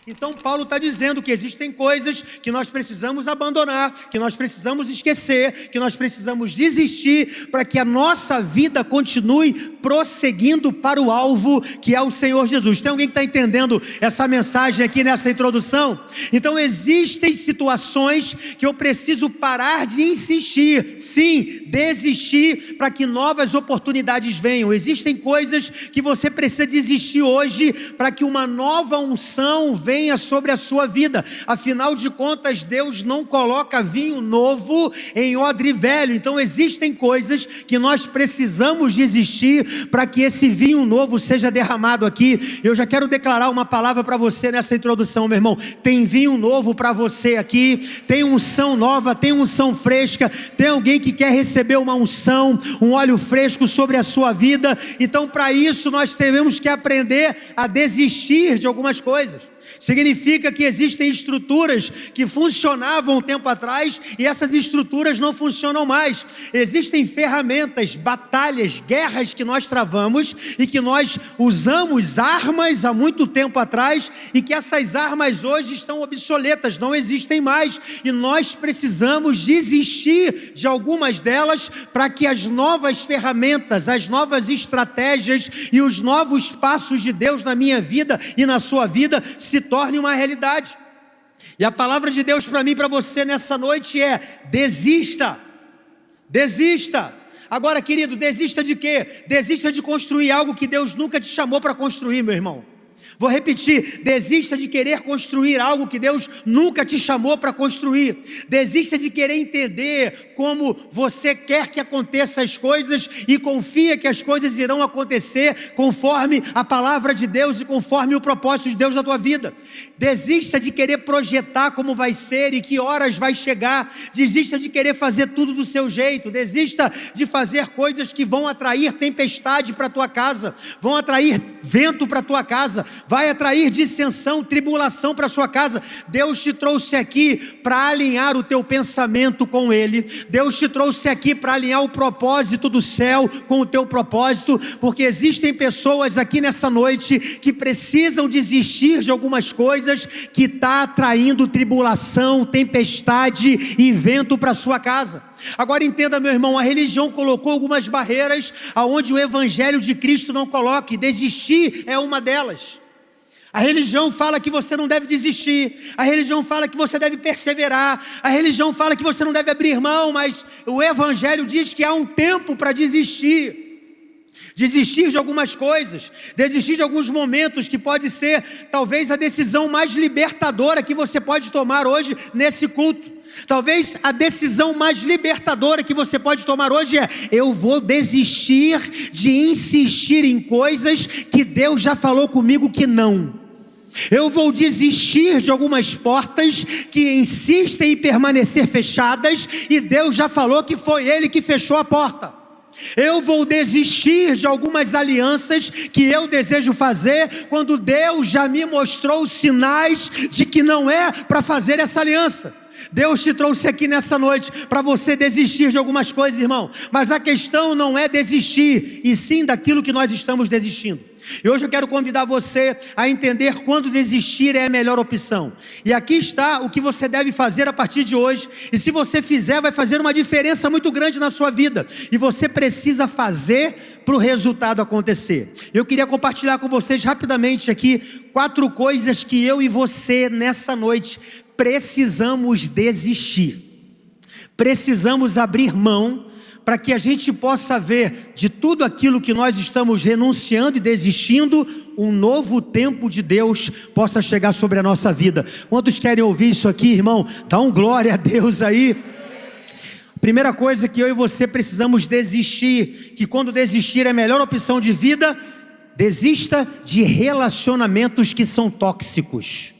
Então Paulo está dizendo que existem coisas que nós precisamos abandonar, que nós precisamos esquecer, que nós precisamos desistir para que a nossa vida continue prosseguindo para o alvo que é o Senhor Jesus. Tem alguém que está entendendo essa mensagem aqui nessa introdução? Então existem situações que eu preciso parar de insistir, sim, desistir para que novas oportunidades venham. Existem coisas que você precisa desistir hoje para que uma nova unção venha sobre a sua vida. Afinal de contas, Deus não coloca vinho novo em odre velho. Então existem coisas que nós precisamos desistir para que esse vinho novo seja derramado aqui. Eu já quero declarar uma palavra para você nessa introdução, meu irmão. Tem vinho novo para você aqui, tem unção nova, tem unção fresca, tem alguém que quer receber uma unção, um óleo fresco sobre a sua vida. Então para isso nós temos que aprender a desistir de algumas coisas. Significa que existem estruturas que funcionavam um tempo atrás e essas estruturas não funcionam mais. Existem ferramentas, batalhas, guerras que nós travamos e que nós usamos armas há muito tempo atrás e que essas armas hoje estão obsoletas, não existem mais, e nós precisamos desistir de algumas delas para que as novas ferramentas, as novas estratégias e os novos passos de Deus na minha vida e na sua vida se torne uma realidade. E a palavra de Deus para mim e para você nessa noite é: desista, desista. Agora, querido, desista de quê? Desista de construir algo que Deus nunca te chamou para construir, meu irmão. Vou repetir: desista de querer construir algo que Deus nunca te chamou para construir. Desista de querer entender como você quer que aconteçam as coisas e confia que as coisas irão acontecer conforme a palavra de Deus e conforme o propósito de Deus na tua vida. Desista de querer projetar como vai ser e que horas vai chegar. Desista de querer fazer tudo do seu jeito. Desista de fazer coisas que vão atrair tempestade para a tua casa, vão atrair vento para a tua casa, vai atrair dissensão, tribulação para a sua casa. Deus te trouxe aqui para alinhar o teu pensamento com Ele. Deus te trouxe aqui para alinhar o propósito do céu com o teu propósito, porque existem pessoas aqui nessa noite que precisam desistir de algumas coisas que está atraindo tribulação, tempestade e vento para a sua casa. Agora entenda, meu irmão, a religião colocou algumas barreiras aonde o evangelho de Cristo não coloca, e desistir é uma delas. A religião fala que você não deve desistir, a religião fala que você deve perseverar, a religião fala que você não deve abrir mão, mas o evangelho diz que há um tempo para desistir. Desistir de algumas coisas, desistir de alguns momentos que pode ser talvez a decisão mais libertadora que você pode tomar hoje nesse culto. Talvez a decisão mais libertadora que você pode tomar hoje é: eu vou desistir de insistir em coisas que Deus já falou comigo que não. Eu vou desistir de algumas portas que insistem em permanecer fechadas e Deus já falou que foi Ele que fechou a porta. Eu vou desistir de algumas alianças que eu desejo fazer quando Deus já me mostrou sinais de que não é para fazer essa aliança. Deus te trouxe aqui nessa noite para você desistir de algumas coisas, irmão. Mas a questão não é desistir, e sim daquilo que nós estamos desistindo. E hoje eu quero convidar você a entender quando desistir é a melhor opção. E aqui está o que você deve fazer a partir de hoje. E se você fizer, vai fazer uma diferença muito grande na sua vida. E você precisa fazer para o resultado acontecer. Eu queria compartilhar com vocês rapidamente aqui 4 coisas que eu e você nessa noite precisamos desistir. Precisamos abrir mão para que a gente possa ver de tudo aquilo que nós estamos renunciando e desistindo, um novo tempo de Deus possa chegar sobre a nossa vida. Quantos querem ouvir isso aqui, irmão? Dá um glória a Deus aí. Primeira coisa que eu e você precisamos desistir, que quando desistir é a melhor opção de vida: desista de relacionamentos que são tóxicos.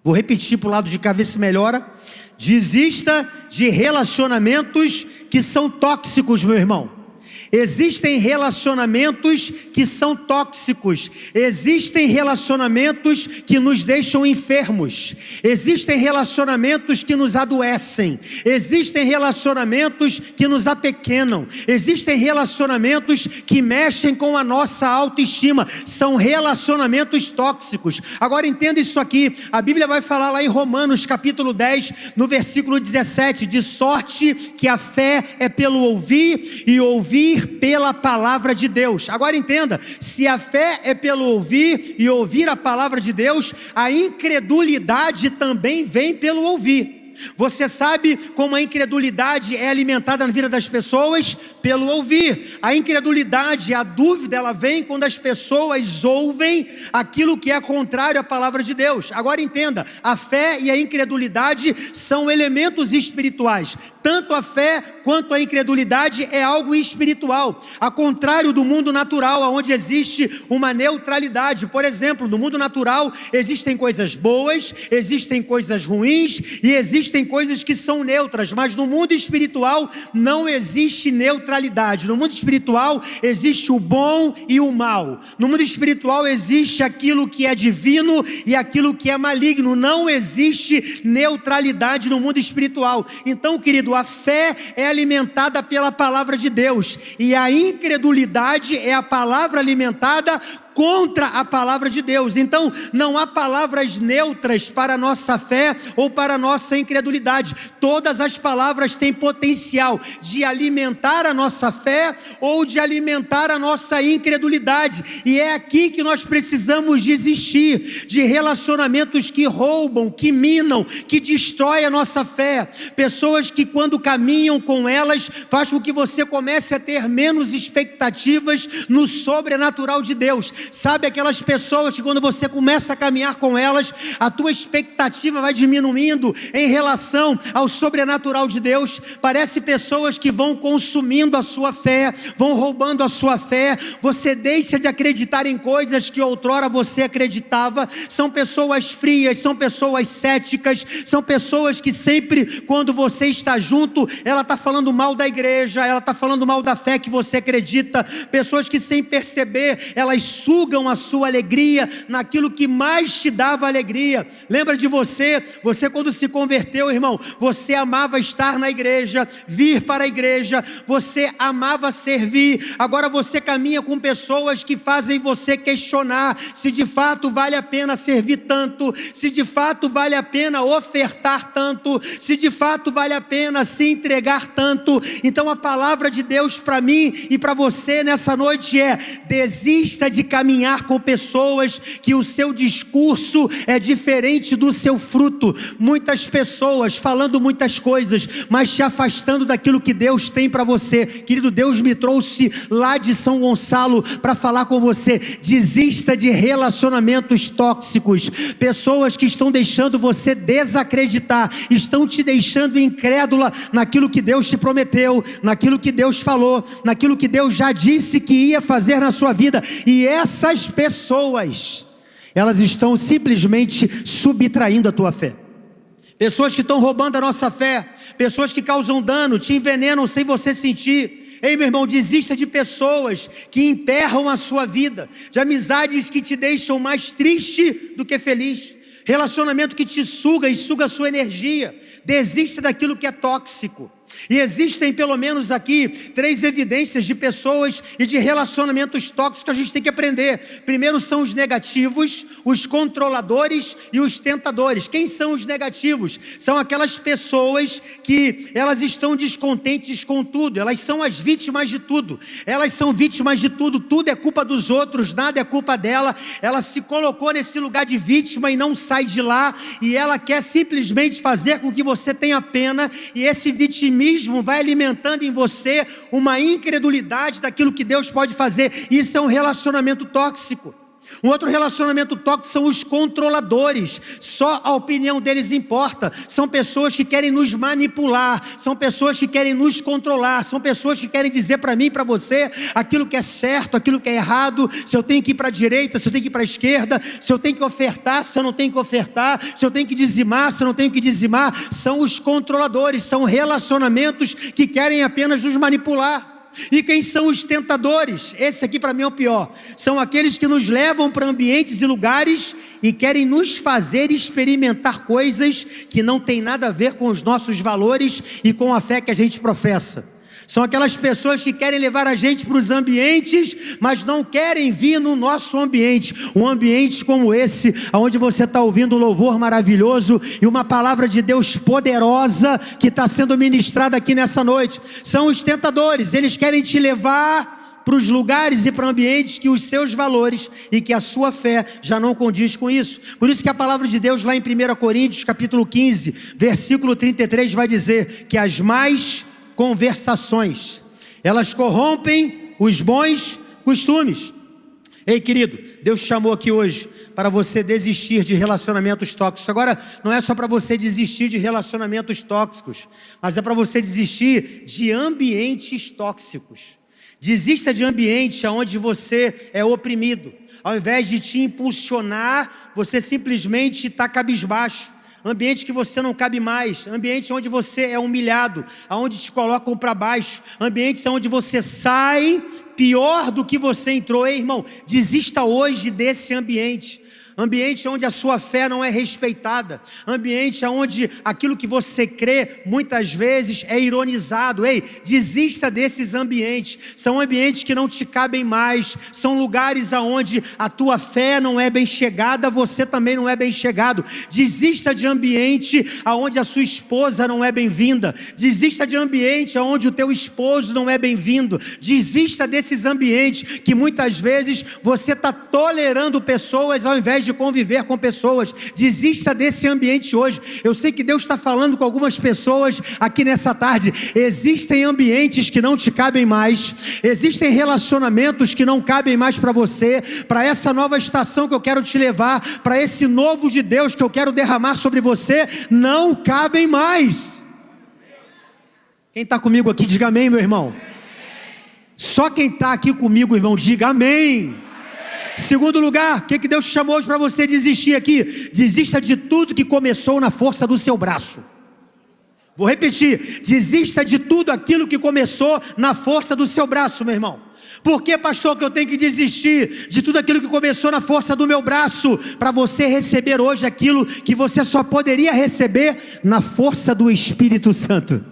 Vou repetir para o lado de cá, ver se melhora. Desista de relacionamentos que são tóxicos, meu irmão. Existem relacionamentos que são tóxicos, existem relacionamentos que nos deixam enfermos, existem relacionamentos que nos adoecem, existem relacionamentos que nos apequenam, existem relacionamentos que mexem com a nossa autoestima, são relacionamentos tóxicos. Agora entenda isso aqui, a Bíblia vai falar lá em Romanos capítulo 10, no versículo 17, de sorte que a fé é pelo ouvir e ouvir pela palavra de Deus. Agora entenda, se a fé é pelo ouvir e ouvir a palavra de Deus, a incredulidade também vem pelo ouvir. Você sabe como a incredulidade é alimentada na vida das pessoas? Pelo ouvir. A incredulidade, a dúvida, ela vem quando as pessoas ouvem aquilo que é contrário à palavra de Deus. Agora entenda, a fé e a incredulidade são elementos espirituais. Tanto a fé quanto a incredulidade é algo espiritual, ao contrário do mundo natural, onde existe uma neutralidade. Por exemplo, no mundo natural existem coisas boas, existem coisas ruins e existem coisas que são neutras, mas no mundo espiritual não existe neutralidade. No mundo espiritual existe o bom e o mal. No mundo espiritual existe aquilo que é divino e aquilo que é maligno. Não existe neutralidade no mundo espiritual. Então, querido, a fé é alimentada pela palavra de Deus e a incredulidade é a palavra alimentada contra a palavra de Deus. Então não há palavras neutras para a nossa fé ou para a nossa incredulidade. Todas as palavras têm potencial de alimentar a nossa fé ou de alimentar a nossa incredulidade, e é aqui que nós precisamos desistir de relacionamentos que roubam, que minam, que destroem a nossa fé. Pessoas que quando caminham com elas faz com que você comece a ter menos expectativas no sobrenatural de Deus. Sabe aquelas pessoas que quando você começa a caminhar com elas, a tua expectativa vai diminuindo em relação ao sobrenatural de Deus? Parece pessoas que vão consumindo a sua fé, vão roubando a sua fé. Você deixa de acreditar em coisas que outrora você acreditava. São pessoas frias, são pessoas céticas, são pessoas que sempre quando você está junto, ela está falando mal da igreja, ela está falando mal da fé que você acredita. Pessoas que sem perceber, elas sugam a sua alegria naquilo que mais te dava alegria. Lembra de você quando se converteu, irmão, você amava estar na igreja, vir para a igreja, você amava servir. Agora você caminha com pessoas que fazem você questionar se de fato vale a pena servir tanto, se de fato vale a pena ofertar tanto, se de fato vale a pena se entregar tanto. Então a palavra de Deus para mim e para você nessa noite é: desista de caminhar com pessoas que o seu discurso é diferente do seu fruto. Muitas pessoas falando muitas coisas, mas te afastando daquilo que Deus tem para você. Querido, Deus me trouxe lá de São Gonçalo para falar com você. Desista de relacionamentos tóxicos, pessoas que estão deixando você desacreditar, estão te deixando incrédula naquilo que Deus te prometeu, naquilo que Deus falou, naquilo que Deus já disse que ia fazer na sua vida. E essas pessoas, elas estão simplesmente subtraindo a tua fé. Pessoas que estão roubando a nossa fé, pessoas que causam dano, te envenenam sem você sentir. Ei, meu irmão, desista de pessoas que enterram a sua vida, de amizades que te deixam mais triste do que feliz, relacionamento que te suga e suga a sua energia. Desista daquilo que é tóxico. E existem pelo menos aqui 3 evidências de pessoas e de relacionamentos tóxicos que a gente tem que aprender. Primeiro são os negativos, os controladores e os tentadores. Quem são os negativos? São aquelas pessoas que elas estão descontentes com tudo, elas são as vítimas de tudo, elas são vítimas de tudo, tudo é culpa dos outros, nada é culpa dela. Ela se colocou nesse lugar de vítima e não sai de lá, e ela quer simplesmente fazer com que você tenha pena, e esse vitimismo vai alimentando em você uma incredulidade daquilo que Deus pode fazer. Isso é um relacionamento tóxico. Um outro relacionamento tóxico são os controladores. Só a opinião deles importa. São pessoas que querem nos manipular, são pessoas que querem nos controlar, são pessoas que querem dizer para mim e para você aquilo que é certo, aquilo que é errado, se eu tenho que ir para a direita, se eu tenho que ir para a esquerda, se eu tenho que ofertar, se eu não tenho que ofertar, se eu tenho que dizimar, se eu não tenho que dizimar. São os controladores, são relacionamentos que querem apenas nos manipular. E quem são os tentadores? Esse aqui para mim é o pior. São aqueles que nos levam para ambientes e lugares e querem nos fazer experimentar coisas que não tem nada a ver com os nossos valores e com a fé que a gente professa. São aquelas pessoas que querem levar a gente para os ambientes, mas não querem vir no nosso ambiente. Um ambiente como esse, onde você está ouvindo um louvor maravilhoso e uma palavra de Deus poderosa que está sendo ministrada aqui nessa noite. São os tentadores, eles querem te levar para os lugares e para ambientes que os seus valores e que a sua fé já não condiz com isso. Por isso que a palavra de Deus lá em 1 Coríntios capítulo 15, versículo 33 vai dizer que as mais conversações, elas corrompem os bons costumes. Ei, querido, Deus te chamou aqui hoje para você desistir de relacionamentos tóxicos. Agora, não é só para você desistir de relacionamentos tóxicos, mas é para você desistir de ambientes tóxicos. Desista de ambiente onde você é oprimido. Ao invés de te impulsionar, você simplesmente está cabisbaixo. Ambiente que você não cabe mais, ambiente onde você é humilhado, aonde te colocam para baixo, ambientes onde você sai pior do que você entrou. Ei, irmão, desista hoje desse ambiente. Ambiente onde a sua fé não é respeitada, ambiente onde aquilo que você crê muitas vezes é ironizado. Ei, desista desses ambientes. São ambientes que não te cabem mais, são lugares onde a tua fé não é bem chegada, você também não é bem chegado. Desista de ambiente onde a sua esposa não é bem-vinda, desista de ambiente onde o teu esposo não é bem-vindo, desista desses ambientes que muitas vezes você está tolerando pessoas ao invés de conviver com pessoas. Desista desse ambiente hoje. Eu sei que Deus está falando com algumas pessoas aqui nessa tarde. Existem ambientes que não te cabem mais, existem relacionamentos que não cabem mais para você, para essa nova estação que eu quero te levar, para esse novo de Deus que eu quero derramar sobre você, não cabem mais. Quem está comigo aqui, diga amém, meu irmão. Só quem está aqui comigo, irmão, diga amém. Segundo lugar, o que Deus te chamou hoje para você desistir aqui? Desista de tudo que começou na força do seu braço. Vou repetir, desista de tudo aquilo que começou na força do seu braço, meu irmão. Por que, pastor, que eu tenho que desistir de tudo aquilo que começou na força do meu braço? Para você receber hoje aquilo que você só poderia receber na força do Espírito Santo.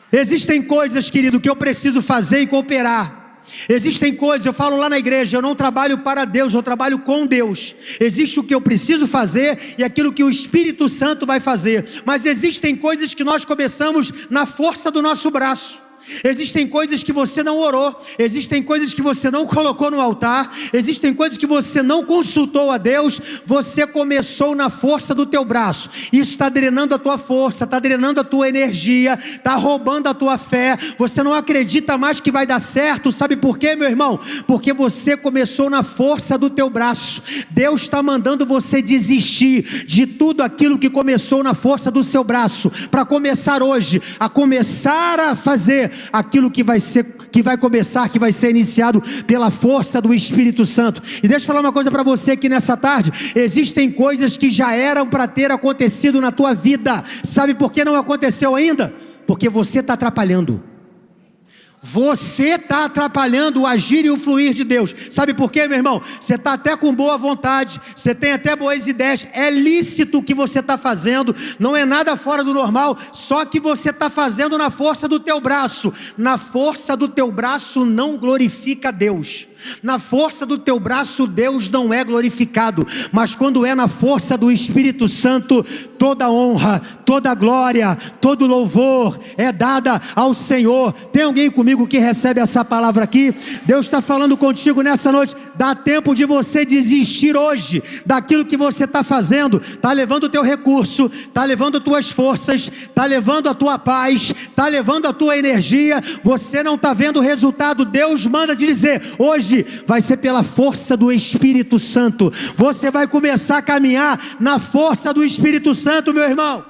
Existem coisas, querido, que eu preciso fazer e cooperar. Existem coisas, eu falo lá na igreja, eu não trabalho para Deus, eu trabalho com Deus. Existe o que eu preciso fazer e aquilo que o Espírito Santo vai fazer. Mas existem coisas que nós começamos na força do nosso braço. Existem coisas que você não orou, existem coisas que você não colocou no altar, existem coisas que você não consultou a Deus, você começou na força do teu braço. Isso está drenando a tua força, está drenando a tua energia, está roubando a tua fé. Você não acredita mais que vai dar certo. Sabe por quê, meu irmão? Porque você começou na força do teu braço. Deus está mandando você desistir de tudo aquilo que começou na força do seu braço, para começar hoje, a começar a fazer aquilo que vai ser iniciado pela força do Espírito Santo. E deixa eu falar uma coisa para você aqui nessa tarde. Existem coisas que já eram para ter acontecido na tua vida. Sabe por que não aconteceu ainda? Porque você está atrapalhando. Você está atrapalhando o agir e o fluir de Deus. Sabe por quê, meu irmão? Você está até com boa vontade, você tem até boas ideias, é lícito o que você está fazendo, não é nada fora do normal, só que você está fazendo na força do teu braço. Na força do teu braço não glorifica Deus. Na força do teu braço Deus não é glorificado, mas quando é na força do Espírito Santo, toda honra, toda glória, todo louvor é dada ao Senhor. Tem alguém comigo que recebe essa palavra aqui? Deus está falando contigo nessa noite. Dá tempo de você desistir hoje daquilo que você está fazendo. Está levando o teu recurso, está levando as tuas forças, está levando a tua paz, está levando a tua energia. Você não está vendo o resultado. Deus manda te dizer, hoje vai ser pela força do Espírito Santo. Você vai começar a caminhar na força do Espírito Santo, meu irmão.